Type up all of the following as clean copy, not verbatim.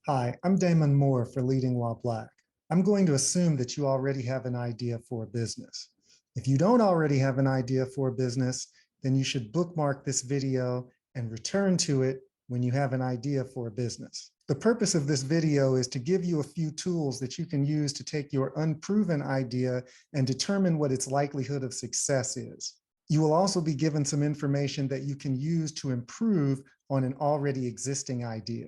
Hi, I'm Damon Moore for Leading While Black. I'm going to assume that you already have an idea for a business. If you don't already have an idea for a business, then you should bookmark this video and return to it when you have an idea for a business. The purpose of this video is to give you a few tools that you can use to take your unproven idea and determine what its likelihood of success is. You will also be given some information that you can use to improve on an already existing idea.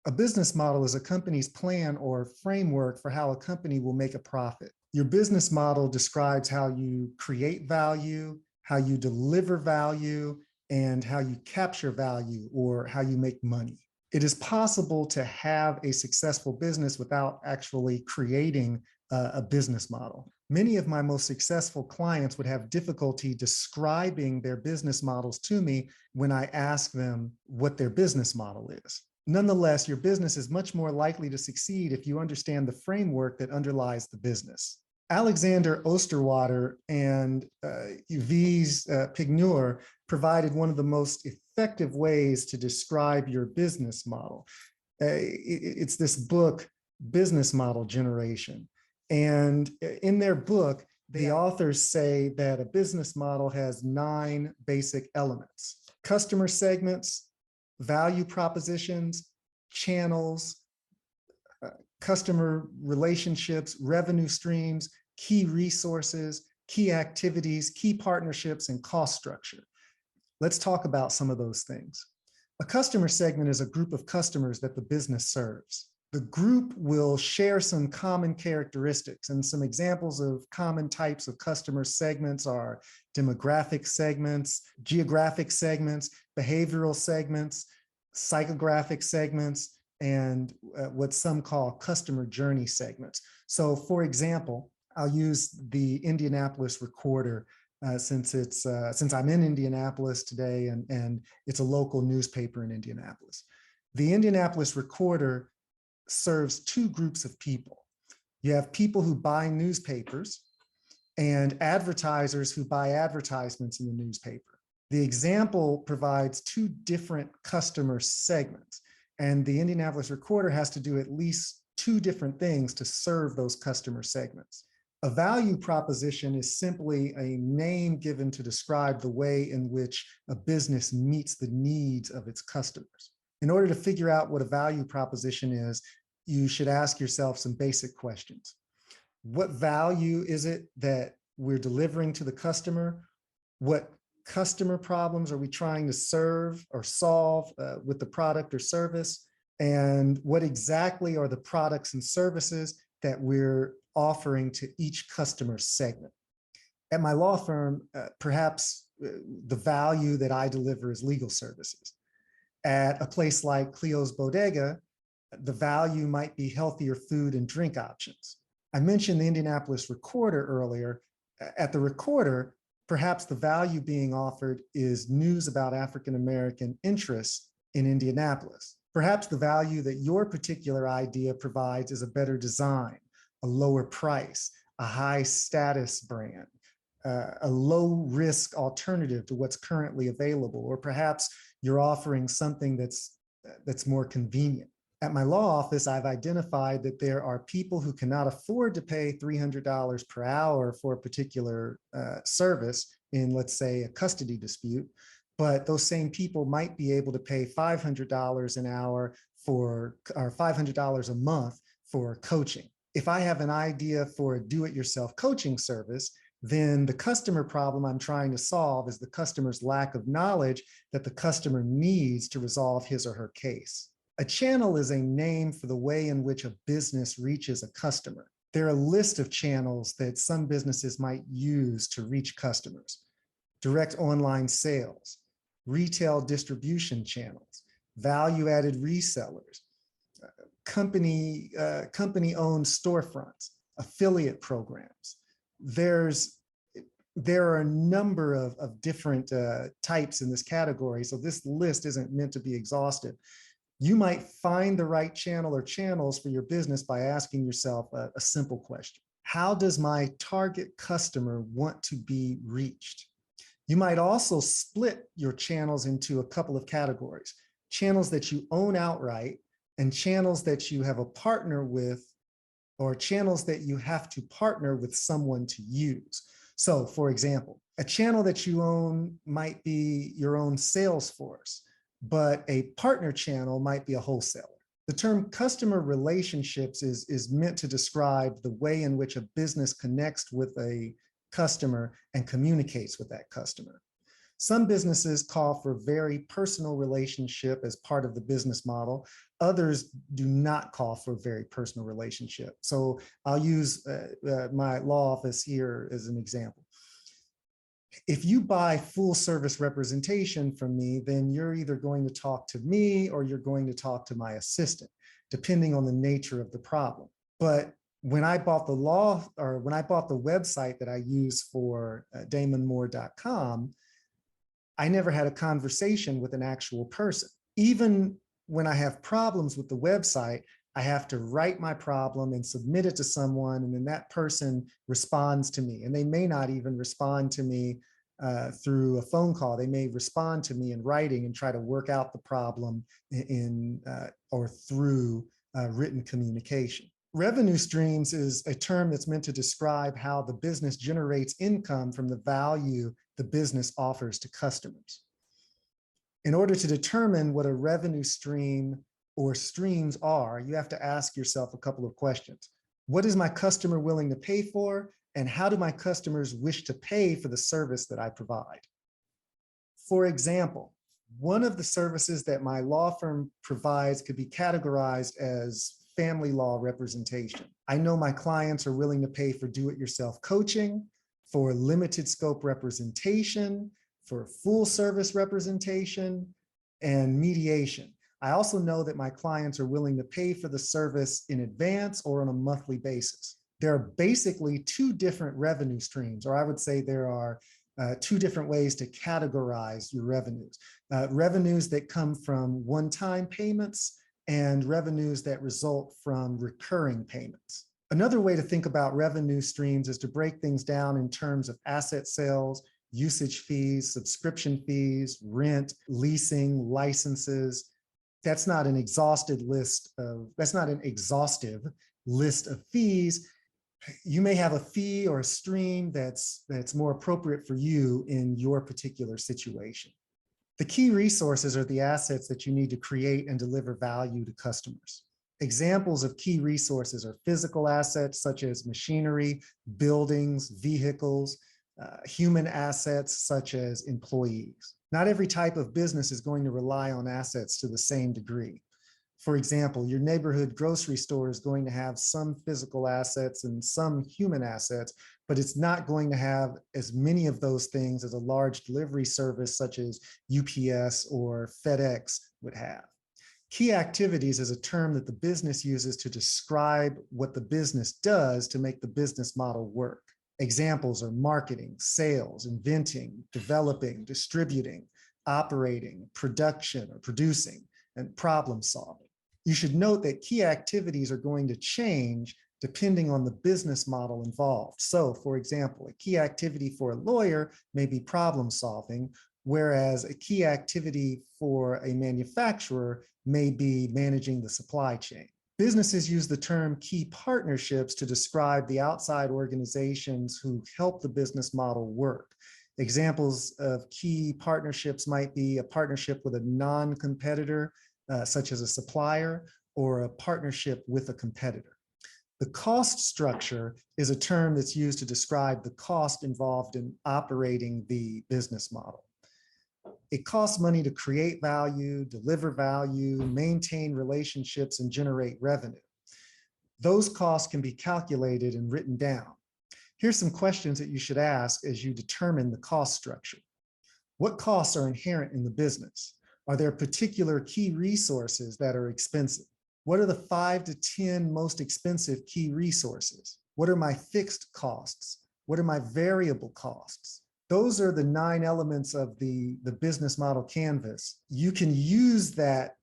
A business model is a company's plan or framework for how a company will make a profit. Your business model describes how you create value, how you deliver value, and how you capture value or how you make money. It is possible to have a successful business without actually creating a business model. Many of my most successful clients would have difficulty describing their business models to me when I ask them what their business model is. Nonetheless, your business is much more likely to succeed if you understand the framework that underlies the business. Alexander Osterwater and Yves Pigneur provided one of the most effective ways to describe your business model. It's this book, Business Model Generation. And in their book, the authors say that a business model has 9 basic elements: customer segments, value propositions, channels, customer relationships, revenue streams, key resources, key activities, key partnerships, and cost structure. Let's talk about some of those things. A customer segment is a group of customers that the business serves. The group will share some common characteristics, and some examples of common types of customer segments are demographic segments, geographic segments, behavioral segments, psychographic segments, and what some call customer journey segments. So for example, I'll use the Indianapolis Recorder since I'm in Indianapolis today, and it's a local newspaper in Indianapolis. The Indianapolis Recorder serves 2 groups of people. You have people who buy newspapers and advertisers who buy advertisements in the newspaper. The example provides 2 different customer segments, and the Indianapolis Recorder has to do at least 2 different things to serve those customer segments. A value proposition is simply a name given to describe the way in which a business meets the needs of its customers. In order to figure out what a value proposition is, you should ask yourself some basic questions. What value is it that we're delivering to the customer? What customer problems are we trying to serve or solve with the product or service? And what exactly are the products and services that we're offering to each customer segment? At my law firm, perhaps the value that I deliver is legal services. At a place like Cleo's Bodega, the value might be healthier food and drink options. I mentioned the Indianapolis Recorder earlier. At the Recorder, perhaps the value being offered is news about African-American interests in Indianapolis. Perhaps the value that your particular idea provides is a better design, a lower price, a high status brand, a low risk alternative to what's currently available, or perhaps you're offering something that's more convenient. At my law office, I've identified that there are people who cannot afford to pay $300 per hour for a particular service in, let's say, a custody dispute, but those same people might be able to pay $500 an hour or $500 a month for coaching. If I have an idea for a do-it-yourself coaching service, then the customer problem I'm trying to solve is the customer's lack of knowledge that the customer needs to resolve his or her case. A channel is a name for the way in which a business reaches a customer. There are a list of channels that some businesses might use to reach customers: direct online sales, retail distribution channels, value-added resellers, company-owned storefronts, affiliate programs. There are a number of different types in this category, so this list isn't meant to be exhaustive. You might find the right channel or channels for your business by asking yourself a simple question: how does my target customer want to be reached? You might also split your channels into a couple of categories: channels that you own outright and channels that you have a partner with, or channels that you have to partner with someone to use. So for example, a channel that you own might be your own sales force, but a partner channel might be a wholesaler. The term customer relationships is meant to describe the way in which a business connects with a customer and communicates with that customer. Some businesses call for very personal relationship as part of the business model. Others do not call for a very personal relationship. So I'll use my law office here as an example. If you buy full service representation from me, then you're either going to talk to me or you're going to talk to my assistant, depending on the nature of the problem. But when I bought the website that I use for damonmoore.com, I never had a conversation with an actual person. Even when I have problems with the website, I have to write my problem and submit it to someone, and then that person responds to me. And they may not even respond to me through a phone call. They may respond to me in writing and try to work out the problem or through written communication. Revenue streams is a term that's meant to describe how the business generates income from the value the business offers to customers. In order to determine what a revenue stream or streams are, you have to ask yourself a couple of questions. What is my customer willing to pay for? And how do my customers wish to pay for the service that I provide? For example, one of the services that my law firm provides could be categorized as family law representation. I know my clients are willing to pay for do-it-yourself coaching, for limited scope representation, for full service representation, and mediation. I also know that my clients are willing to pay for the service in advance or on a monthly basis. There are basically two different revenue streams, or I would say there are two different ways to categorize your revenues. Revenues that come from one-time payments and revenues that result from recurring payments. Another way to think about revenue streams is to break things down in terms of asset sales, usage fees, subscription fees, rent, leasing, licenses. That's not an exhaustive list of fees. You may have a fee or a stream that's more appropriate for you in your particular situation. The key resources are the assets that you need to create and deliver value to customers. Examples of key resources are physical assets such as machinery, buildings, vehicles, human assets such as employees. Not every type of business is going to rely on assets to the same degree. For example, your neighborhood grocery store is going to have some physical assets and some human assets, but it's not going to have as many of those things as a large delivery service such as UPS or FedEx would have. Key activities is a term that the business uses to describe what the business does to make the business model work. Examples are marketing, sales, inventing, developing, distributing, operating, production or producing, and problem solving. You should note that key activities are going to change depending on the business model involved. So, for example, a key activity for a lawyer may be problem solving, whereas a key activity for a manufacturer may be managing the supply chain. Businesses use the term key partnerships to describe the outside organizations who help the business model work. Examples of key partnerships might be a partnership with a non-competitor, such as a supplier, or a partnership with a competitor. The cost structure is a term that's used to describe the cost involved in operating the business model. It costs money to create value, deliver value, maintain relationships, and generate revenue. Those costs can be calculated and written down. Here's some questions that you should ask as you determine the cost structure. What costs are inherent in the business? Are there particular key resources that are expensive? What are the 5 to 10 most expensive key resources? What are my fixed costs? What are my variable costs? Those are the 9 elements of the business model canvas. You can use that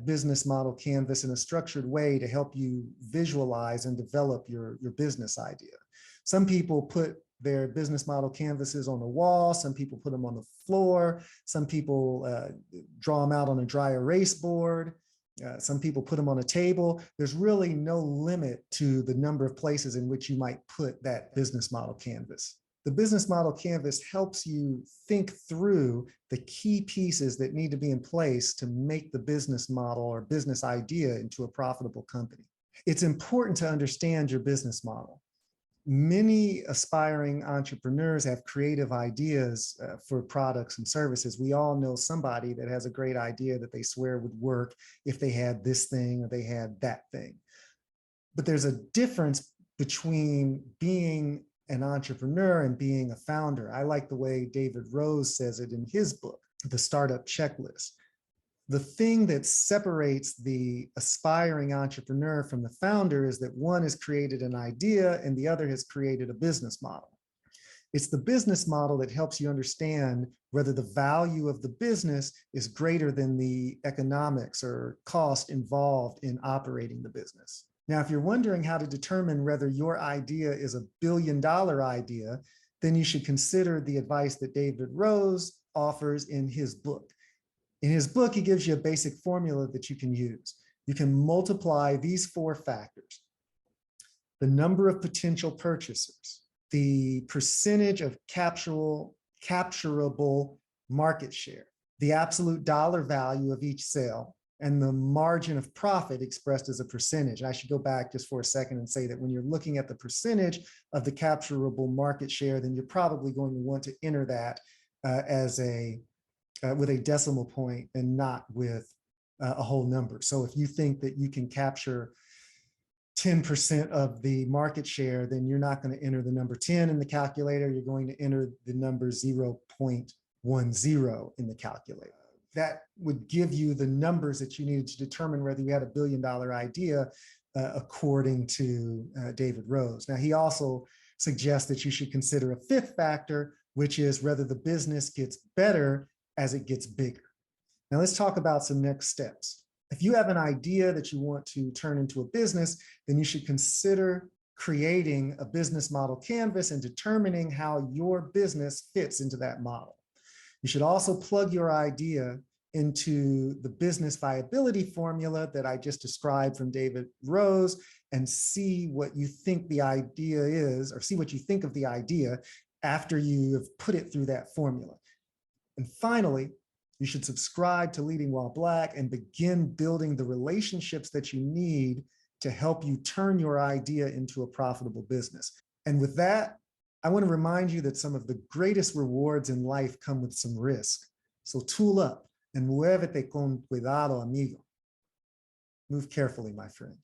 business model canvas in a structured way to help you visualize and develop your business idea. Some people put their business model canvases on the wall. Some people put them on the floor. Some people draw them out on a dry erase board. Some people put them on a table. There's really no limit to the number of places in which you might put that business model canvas. The business model canvas helps you think through the key pieces that need to be in place to make the business model or business idea into a profitable company. It's important to understand your business model. Many aspiring entrepreneurs have creative ideas for products and services. We all know somebody that has a great idea that they swear would work if they had this thing or they had that thing. But there's a difference between being an entrepreneur and being a founder. I like the way David Rose says it in his book, The Startup Checklist. The thing that separates the aspiring entrepreneur from the founder is that one has created an idea and the other has created a business model. It's the business model that helps you understand whether the value of the business is greater than the economics or cost involved in operating the business. Now, if you're wondering how to determine whether your idea is a billion-dollar idea, then you should consider the advice that David Rose offers in his book. In his book, he gives you a basic formula that you can use. You can multiply these 4 factors: the number of potential purchasers, the percentage of capturable market share, the absolute dollar value of each sale, and the margin of profit expressed as a percentage. I should go back just for a second and say that when you're looking at the percentage of the capturable market share, then you're probably going to want to enter that with a decimal point and not with a whole number. So if you think that you can capture 10% of the market share, then you're not going to enter the number 10 in the calculator. You're going to enter the number 0.10 in the calculator. That would give you the numbers that you needed to determine whether you had a billion-dollar idea, according to David Rose. Now, he also suggests that you should consider a 5th factor, which is whether the business gets better as it gets bigger. Now, let's talk about some next steps. If you have an idea that you want to turn into a business, then you should consider creating a business model canvas and determining how your business fits into that model. You should also plug your idea into the business viability formula that I just described from David Rose and see what you think the idea is, or see what you think of the idea after you have put it through that formula. And finally, you should subscribe to Leading While Black and begin building the relationships that you need to help you turn your idea into a profitable business. And with that, I want to remind you that some of the greatest rewards in life come with some risk. So tool up and muévete con cuidado, amigo. Move carefully, my friend.